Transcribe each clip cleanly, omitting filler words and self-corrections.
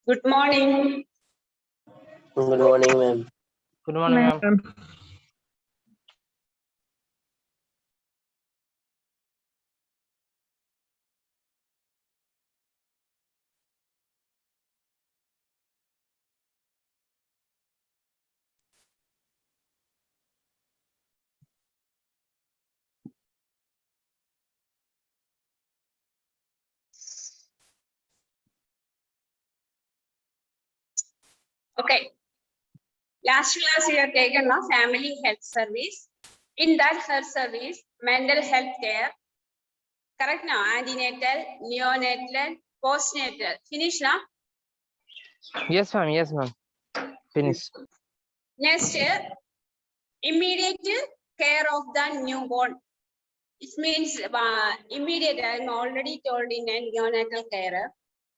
Good morning. Good morning, ma'am. Good morning, ma'am. Okay. Last class we have taken a family health service. In that health service, mental health care. Correct now? Antenatal, neonatal, postnatal. Finish now? Yes, ma'am. Yes, ma'am. Finish. Next, immediate care of the newborn. It means immediate. I am already told in a neonatal care.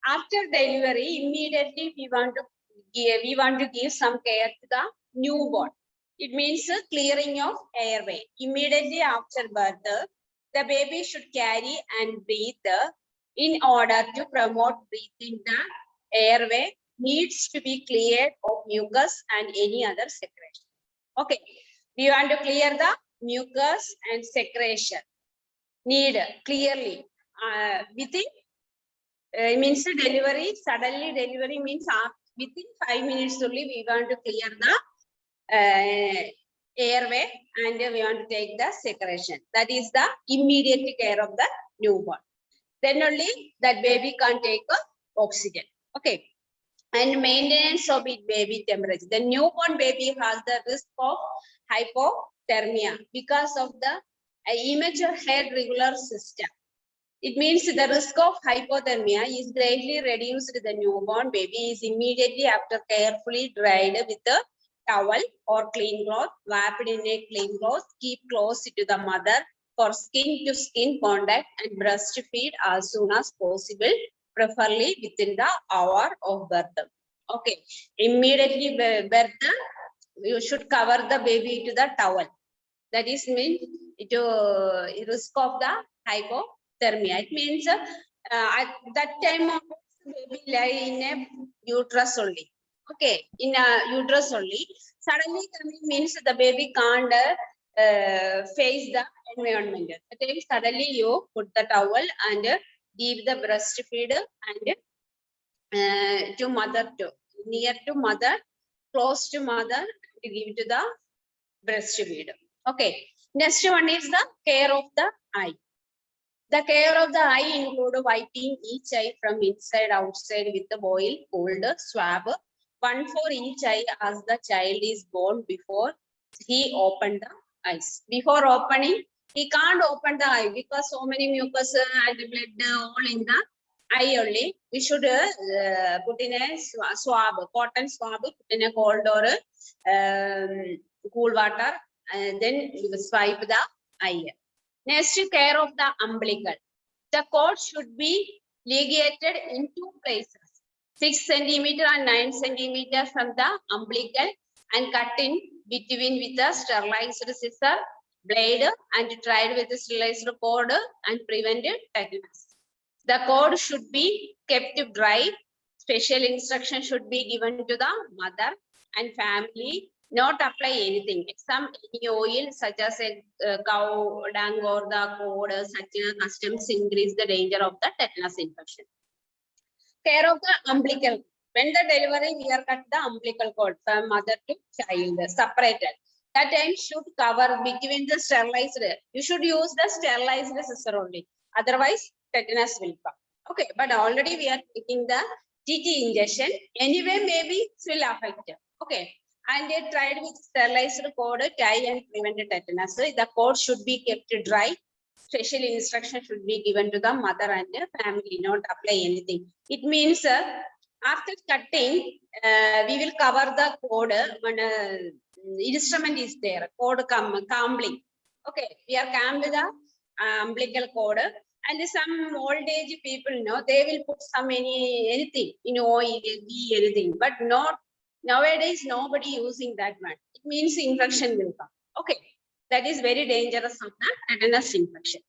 After delivery, immediately we want to give some care to the newborn. It means clearing of airway. Immediately after birth, the baby should carry and breathe. In order to promote breathing, the airway needs to be cleared of mucus and any other secretion. Okay, we want to clear the mucus and secretion. Need clearly within means delivery. Suddenly delivery means within 5 minutes only we want to clear the airway and we want to take the secretion. That is the immediate care of the newborn. Then only that baby can take oxygen. Okay. And maintenance of its baby temperature. The newborn baby has the risk of hypothermia because of the immature head regular system. It means the risk of hypothermia is greatly reduced. The newborn baby is immediately after carefully dried with a towel or clean cloth, wrapped in a clean cloth, keep close to the mother for skin to skin contact and breastfeed as soon as possible, preferably within the hour of birth. Okay, immediately birth, you should cover the baby to the towel. That is mean to risk of the hypothermia. It means at that time of baby lie in a uterus only. Okay, in a uterus only. Suddenly coming means the baby can't face the environment. That time suddenly you put the towel and give the breastfeed and to mother to near to mother, close to mother, to give to the breastfeed. Okay. Next one is the care of the eye. The care of the eye include wiping each eye from inside outside with the boil cold swab, one for each eye as the child is born before he opened the eyes. Before opening, he can't open the eye because so many mucus and blood all in the eye only. We should put in a swab, cotton swab, put in a cold or cool water, and then we will swipe the eye. Next, care of the umbilical. The cord should be ligated in two places, 6 centimeter and 9 centimeter from the umbilical and cut in between with a sterilized scissor blade and tried with a sterilized cord and prevented tetanus. The cord should be kept dry. Special instruction should be given to the mother and family. Not apply anything. Some any oil such as a cow dung or the cord, such customs increase the danger of the tetanus infection. Care of the umbilical. When the delivery, we are cut the umbilical cord from mother to child, separated. That time should cover between the sterilized. You should use the sterilized scissor only. Otherwise, tetanus will come. Okay, but already we are taking the TT injection. Anyway, maybe it will affect. Okay, and they tried with sterilized cord, tie and prevent tetanus. The cord should be kept dry. Special instruction should be given to the mother and the family, not apply anything. It means after cutting, we will cover the cord when instrument is there, cord combing. Okay, we are combed the umbilical cord, and some old age people know they will put some anything, oil, ghee, anything, but not nowadays. Nobody using that one. It means infection will come. Okay, that is very dangerous of the tetanus infection.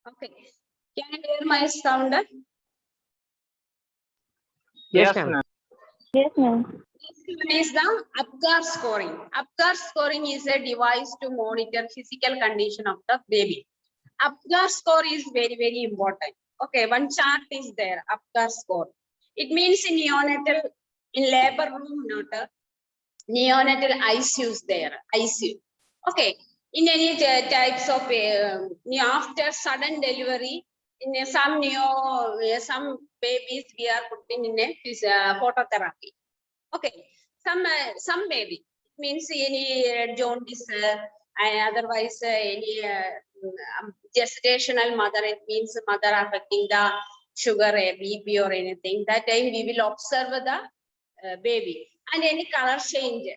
Okay. Can you hear my sound? Yes, ma'am. Yes, ma'am. Next one is the Apgar scoring. Apgar scoring is a device to monitor physical condition of the baby. Apgar score is very, very important. Okay, one chart is there, Apgar score. It means in neonatal, in labor room, not neonatal ICU is there, ICU. Okay, in any types of, after sudden delivery, in some some babies we are putting in a phototherapy. Okay, some baby means any jaundice, otherwise any gestational mother, it means mother affecting the sugar, BP or anything. That time we will observe the baby and any color change.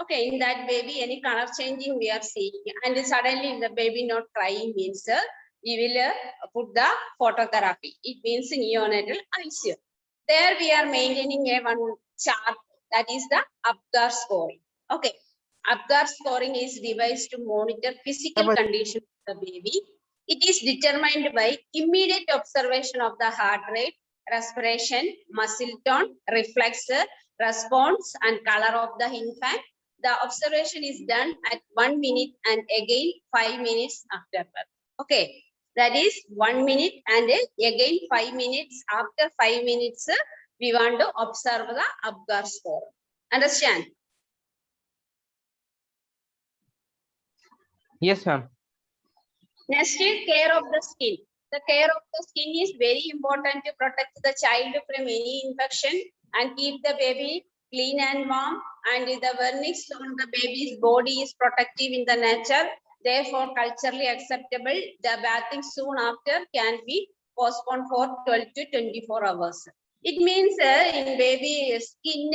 Okay, in that baby, any color changing we are seeing, and suddenly the baby not crying means we will put the phototherapy. It means neonatal ICU. There we are maintaining a one chart, that is the Apgar scoring. Okay, Apgar scoring is device to monitor physical condition of the baby. It is determined by immediate observation of the heart rate, respiration, muscle tone, reflex, response, and color of the infant. The observation is done at 1 minute and again 5 minutes after birth. Okay, that is 1 minute and again 5 minutes. After 5 minutes, we want to observe the Apgar score. Understand? Yes, ma'am. Next is care of the skin. The care of the skin is very important to protect the child from any infection and keep the baby clean and warm. And the vernix on the baby's body is protective in the nature, therefore culturally acceptable. The bathing soon after can be postponed for 12 to 24 hours. It means in baby skin,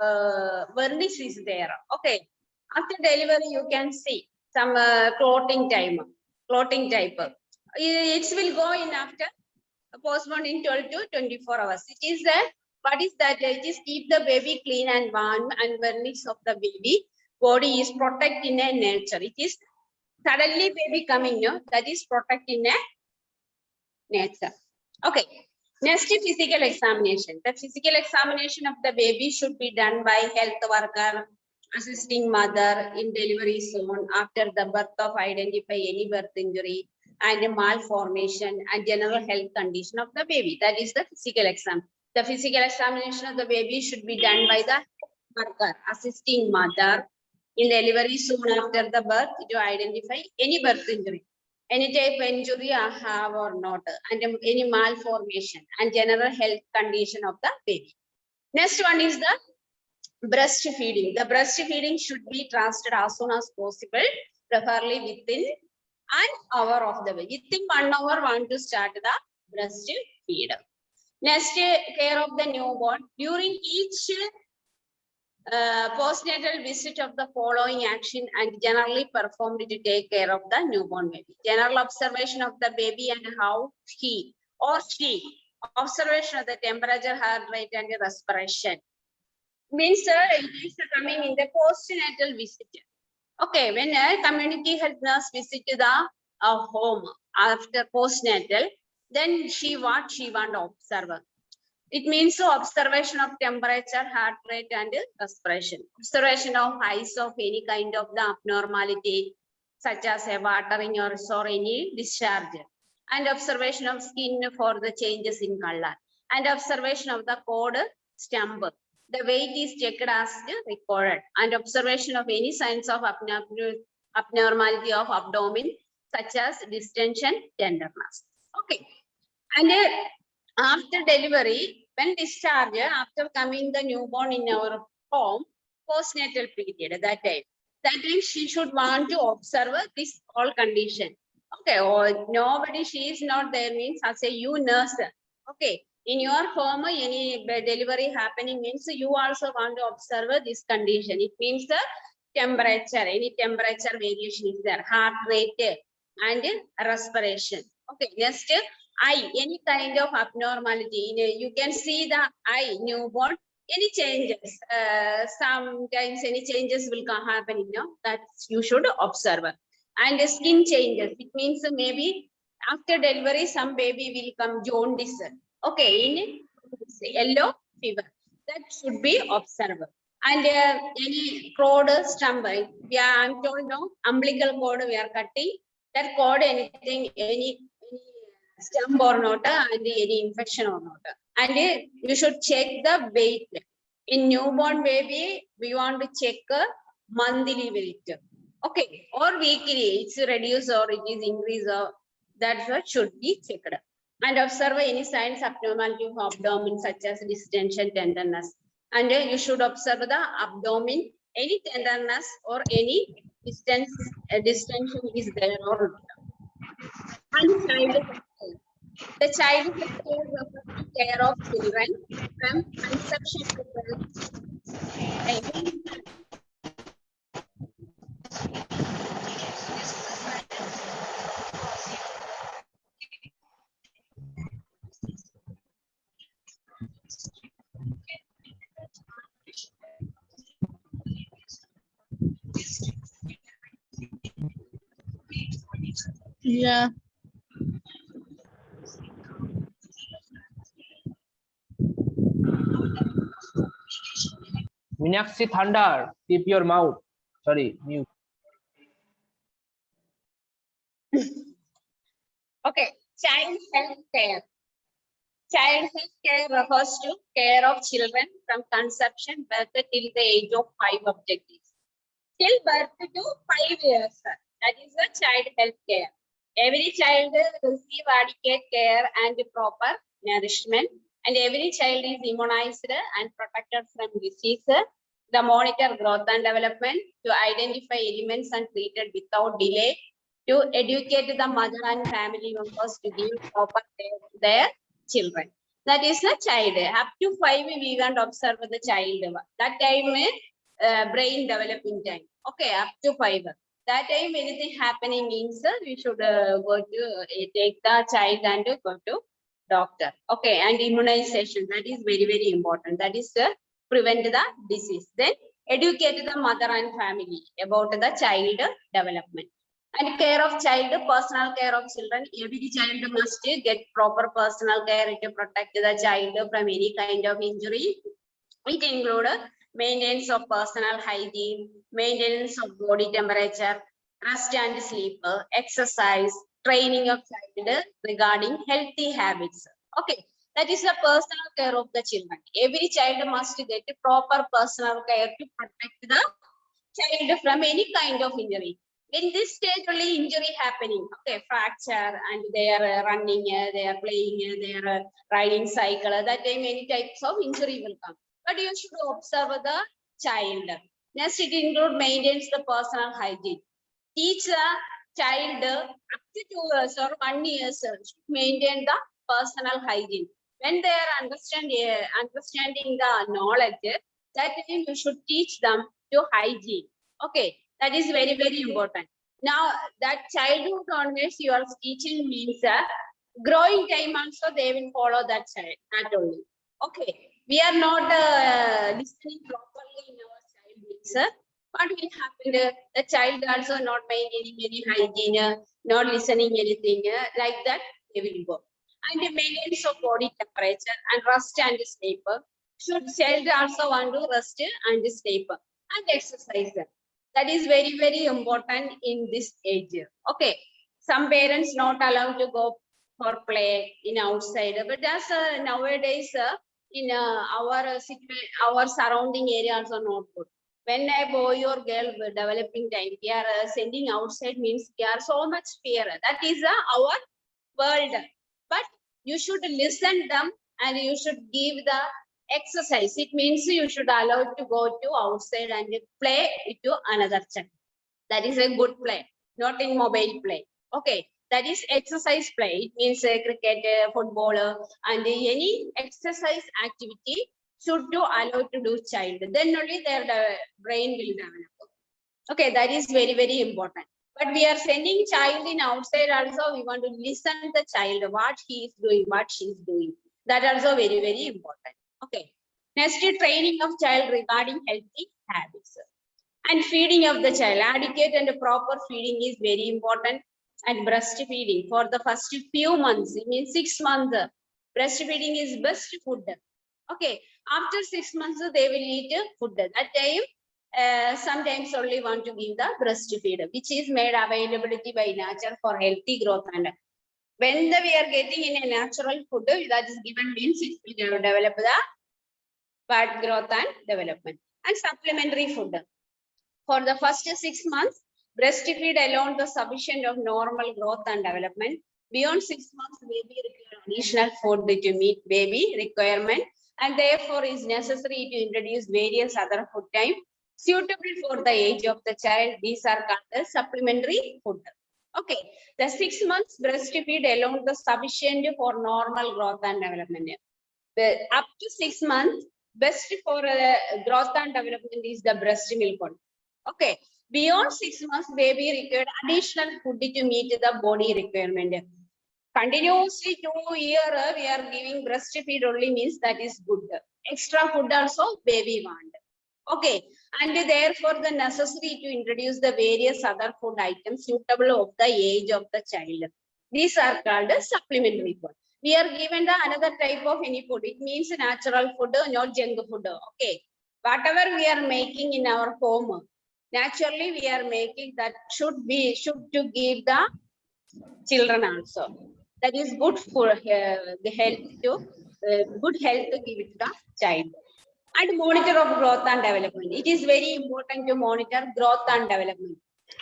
vernix is there. Okay. After delivery, you can see some clotting type. It will go in after postponed in 12 to 24 hours. It is that. What is that? It is keep the baby clean and warm, and vernix of the baby body is protect in a nature. It is suddenly baby coming, no? That is protect in a nature. Okay. Next, physical examination. The physical examination of the baby should be done by health worker, assisting mother in delivery zone after the birth of identify any birth injury and malformation and general health condition of the baby. That is the physical exam. The physical examination of the baby should be done by the worker, assisting mother in delivery soon after the birth to identify any birth injury, any type of injury I have or not, and any malformation and general health condition of the baby. Next one is the breastfeeding. The breastfeeding should be transferred as soon as possible, preferably within an hour of the baby. Within 1 hour, want to start the breastfeed. Next, care of the newborn. During each postnatal visit of the following action and generally performed to take care of the newborn baby. General observation of the baby and how he or she, observation of the temperature, heart rate, and respiration. Means it is coming in the postnatal visit. Okay, when a community health nurse visit the home after postnatal, then she want to observe. It means observation of temperature, heart rate, and respiration. Observation of eyes of any kind of the abnormality, such as a watering or any discharge. And observation of skin for the changes in color. And observation of the cord stump. The weight is checked as recorded. And observation of any signs of abnormality of abdomen, such as distension, tenderness. Okay. And after delivery, when discharged, after coming the newborn in our home, postnatal period, that time she should want to observe this all condition. Okay, or nobody, she is not there means as a you nurse. Okay, in your home, any delivery happening means you also want to observe this condition. It means the temperature, any temperature variation is there, heart rate and respiration. Okay, next, eye, any kind of abnormality. You can see the eye, newborn, any changes. Sometimes any changes will happen, that you should observe. And the skin changes. It means maybe After delivery, some baby will come jaundice. Okay, in yellow fever. That should be observed. And any cord stump, I'm told no, umbilical cord we are cutting. That cord, anything, any stump or not, and any infection or not. And you should check the weight. In newborn baby, we want to check monthly weight. Okay, or weekly, it's reduced or it is increased, or that's what should be checked. And observe any signs abnormality of abdomen, such as distension, tenderness. And you should observe the abdomen, any tenderness or any distension is there or not. And child health. The child health care refers to care of children from conception to birth. Yeah. Meenakshi Thunder, keep your mouth. Sorry, mute. Okay, child health care. Child health care refers to care of children from conception birth till the age of 5 objectives. Till birth to 5 years. That is the child health care. Every child receive adequate care and proper nourishment, and every child is immunized and protected from disease. The monitor growth and development, to identify elements and treated without delay, to educate the mother and family members to give proper care to their children. That is the child. Up to 5 we want to observe the child. That time brain developing time. Okay, up to 5. That time anything happening means we should go to take the child and go to doctor. Okay, and immunization, that is very, very important. That is prevent the disease. Then educate the mother and family about the child development. And care of child, personal care of children. Every child must get proper personal care to protect the child from any kind of injury. It includes maintenance of personal hygiene, maintenance of body temperature, rest and sleep, exercise, training of child regarding healthy habits. Okay, that is the personal care of the children. Every child must get proper personal care to protect the child from any kind of injury. In this stage only injury happening, okay, fracture, and they are running, they are playing, they are riding cycle, that time many types of injury will come. But you should observe the child. Next, it include maintenance the personal hygiene. Teach the child up to 2 years or 1 year should maintain the personal hygiene. When they are understanding the knowledge, that time you should teach them to hygiene. Okay, that is very, very important. Now, that childhood onwards you are teaching means growing time also they will follow that child, not only. Okay, we are not listening properly in our child means what will happen? The child also not maintaining any hygiene, not listening anything, like that they will go. And the maintenance of body temperature and rest and sleep. Should child also want to rest and sleep and exercise. That is very, very important in this age. Okay, some parents not allowed to go for play in outside, but as nowadays in our surrounding area also not good. When a boy or girl developing time, we are sending outside means we are so much fear. That is our world. But you should listen them and you should give the exercise. It means you should allow to go to outside and play to another child. That is a good play, not in mobile play. Okay, that is exercise play. It means cricket, football, and any exercise activity should do allow to do child. Then only their brain will develop. Okay, that is very, very important. But we are sending child in outside also. We want to listen the child what he is doing, what she is doing. That also very, very important. Okay. Next, training of child regarding healthy habits and feeding of the child. Adequate and proper feeding is very important. and breastfeeding for the first few months, it means 6 months, breastfeeding is best food. Okay, after 6 months, they will eat food. That time, sometimes only want to give the breastfeed, which is made availability by nature for healthy growth. And when we are getting in a natural food that is given means it will develop the bad growth and development. And supplementary food. For the first 6 months, breastfeed alone the sufficient of normal growth and development. Beyond 6 months, baby requires additional food to meet baby requirement, and therefore is necessary to introduce various other food types suitable for the age of the child. These are called as supplementary food. Okay, the 6 months breastfeed alone the sufficient for normal growth and development. Up to 6 months, best for growth and development is the breast milk food. Okay, beyond 6 months, baby required additional food to meet the body requirement. Continuously 2 years, we are giving breastfeed only means that is good. Extra food also baby want. Okay, and therefore the necessity to introduce the various other food items suitable of the age of the child. These are called as supplementary food. We are given the another type of any food. It means natural food, not junk food. Okay, whatever we are making in our home, naturally we are making that should to give the children also. That is good for the health to good health to give it to the child. And monitor of growth and development. It is very important to monitor growth and development.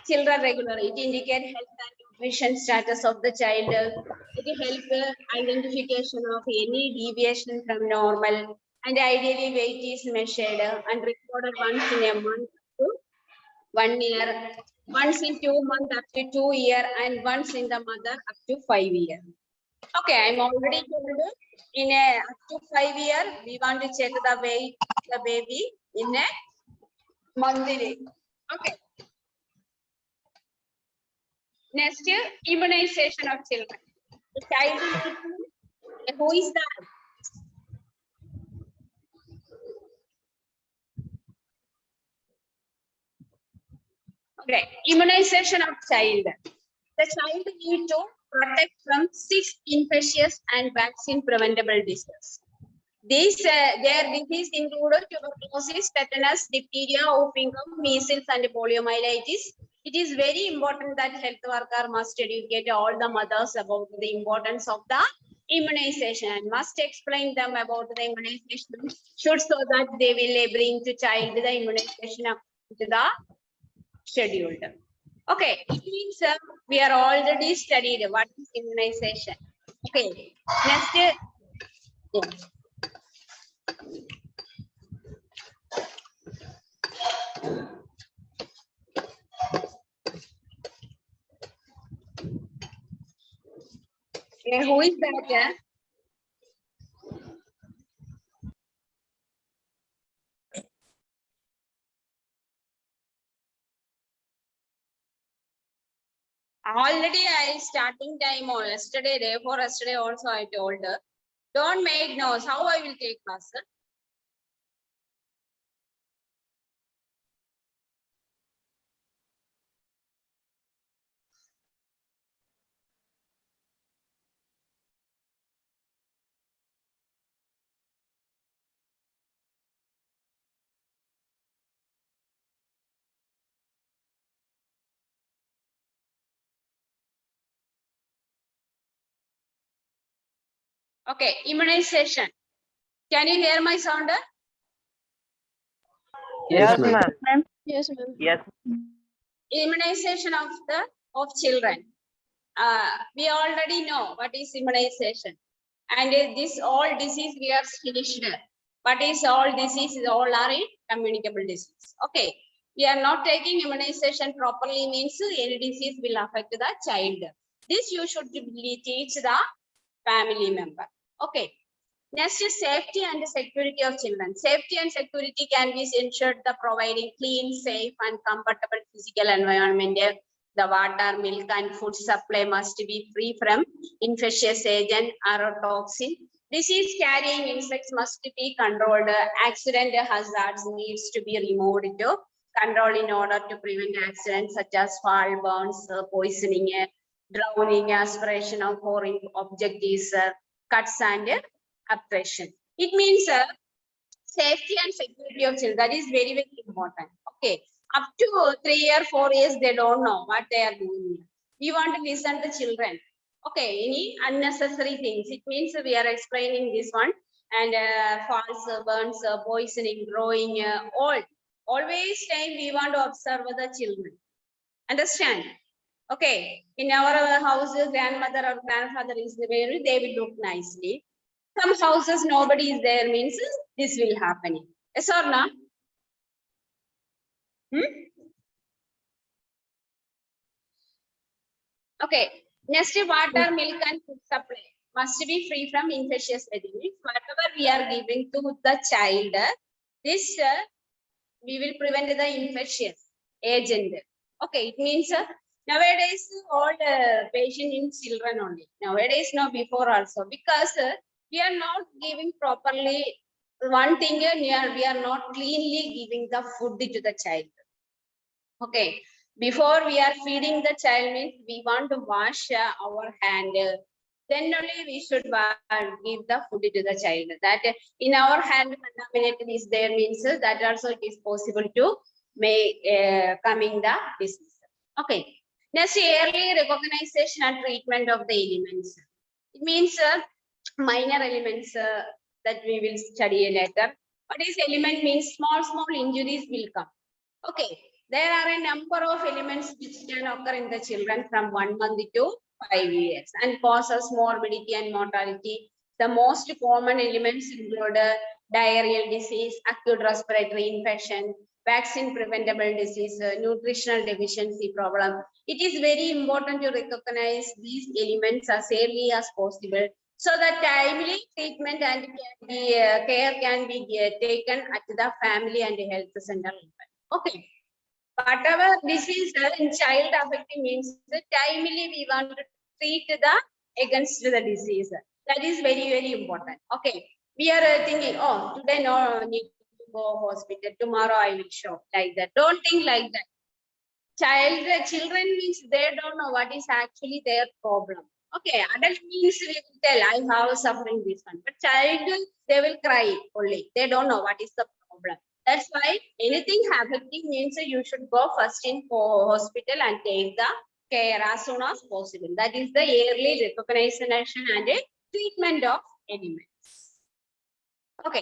Children regularly, it indicates health and nutrition status of the child. It helps identification of any deviation from normal, and ideally weight is measured and recorded once in a month to 1 year, once in 2 months up to 2 years, and once in the mother up to 5 years. Okay, I'm already told in a up to 5 years, we want to check the weight of the baby in a monthly. Okay. Next year, immunization of children. The child is, who is that? Okay, immunization of child. The child need to protect from 6 infectious and vaccine preventable diseases. These their disease included tuberculosis, tetanus, diphtheria, whooping cough, measles, and poliomyelitis. It is very important that health worker must educate all the mothers about the importance of the immunization and must explain them about the immunization should so that they will bring to child the immunization up to the scheduled. Okay, it means we are already studied what is immunization. Okay, next. Yeah. Okay, who is that? Already I starting time or yesterday, day for yesterday also I told her, don't make noise. How I will take class? Okay, immunization. Can you hear my sound? Yes, Yes, ma'am. ma'am. Yes, ma'am. Yes. Immunization of children. We already know what is immunization, and this all disease we are finished. What is all diseases? All are in communicable disease. Okay, we are not taking immunization properly means any disease will affect the child. This you should teach the family member. Okay. Next is safety and security of children. Safety and security can be ensured by providing clean, safe, and comfortable physical environment. The water, milk, and food supply must be free from infectious agent or toxin. Disease carrying insects must be controlled. Accident hazards needs to be removed to control in order to prevent accidents such as fall, burns, poisoning, drowning, aspiration of pouring objectives, cuts and oppression. It means safety and security of children. That is very, very important. Okay. Up to 3 or 4 years, they don't know what they are doing. We want to listen to children. Okay. Any unnecessary things. It means we are explaining this one. And false burns, poisoning, growing, all. Always time we want to observe the children. Understand? Okay. In our house, grandmother or grandfather is there, they will look nicely. Some houses nobody is there means this will happen. Yes or no? Okay. Next, water, milk, and food supply must be free from infectious agents. Whatever we are giving to the child, this we will prevent the infectious agent. Okay, it means nowadays all patient in children only. Nowadays, no, before also, because we are not giving properly. One thing we are not cleanly giving the food to the child. Okay, before we are feeding the child means we want to wash our hand. Then only we should give the food to the child. That in our hand contaminated is there means that also it is possible to make coming the disease. Okay. Next, early recognition and treatment of the elements. It means minor elements that we will study later. What is element means? Small injuries will come. Okay. There are a number of elements which can occur in the children from 1 month to 5 years and causes morbidity and mortality. The most common elements include diarrheal disease, acute respiratory infection, vaccine preventable disease, nutritional deficiency problem. It is very important to recognize these elements as early as possible so that timely treatment and care can be taken at the family and health center. Okay. Whatever disease in child affecting means the timely we want to treat the against the disease. That is very, very important. Okay. We are thinking, oh, today no need to go hospital. Tomorrow I will show like that. Don't think like that. Children means they don't know what is actually their problem. Okay. Adult means we will tell I have suffering this one. But child, they will cry only. They don't know what is the problem. That's why anything happening means you should go first in hospital and take the care as soon as possible. That is the early recognition and treatment of elements. Okay.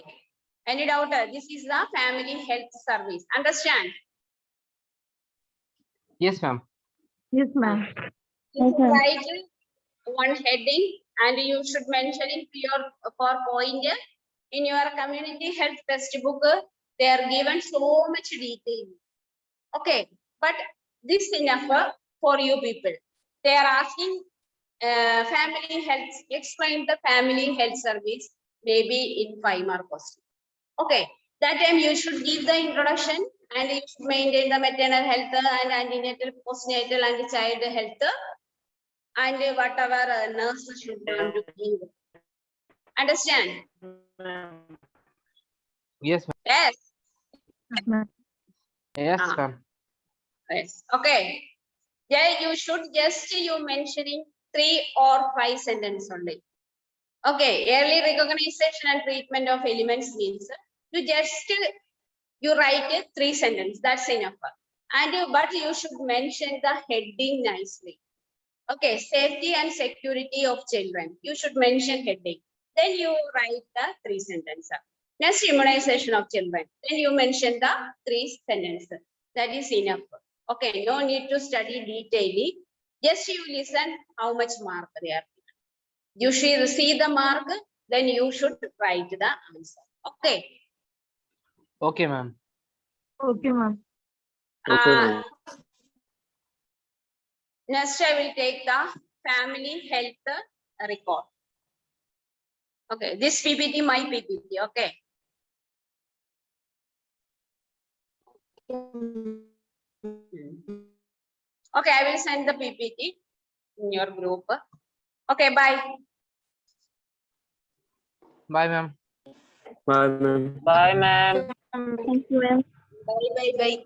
Any doubt? This is the family health service. Understand? Yes, ma'am. Yes, ma'am. You should write one heading and you should mention it for point in your community health textbook. They are given so much detail. Okay, but this enough for you people. They are asking family health, explain the family health service maybe in 5 mark question. Okay, that time you should give the introduction and you should maintain the maternal health and antenatal, postnatal and child health and whatever nurse should want to give. Understand? Yes, ma'am. Yes. Yes, ma'am. Yes. Okay. Yeah, you should just you mentioning 3 or 5 sentences only. Okay. Early recognition and treatment of elements means you write 3 sentences. That's enough. And but you should mention the heading nicely. Okay. Safety and security of children. You should mention heading. Then you write the 3 sentences. Next, immunization of children. Then you mention the 3 sentences. That is enough. Okay, no need to study detailing. Just you listen how much mark they are given. You should see the mark, then you should write the answer. Okay. Okay, ma'am. Okay, ma'am. Okay, ma'am. Next, I will take the family health record. Okay, this PPT, my PPT. Okay. Okay, I will send the PPT in your group. Okay, bye. Bye, ma'am. Bye, ma'am. Bye, ma'am. Thank you, ma'am. Bye, bye, bye.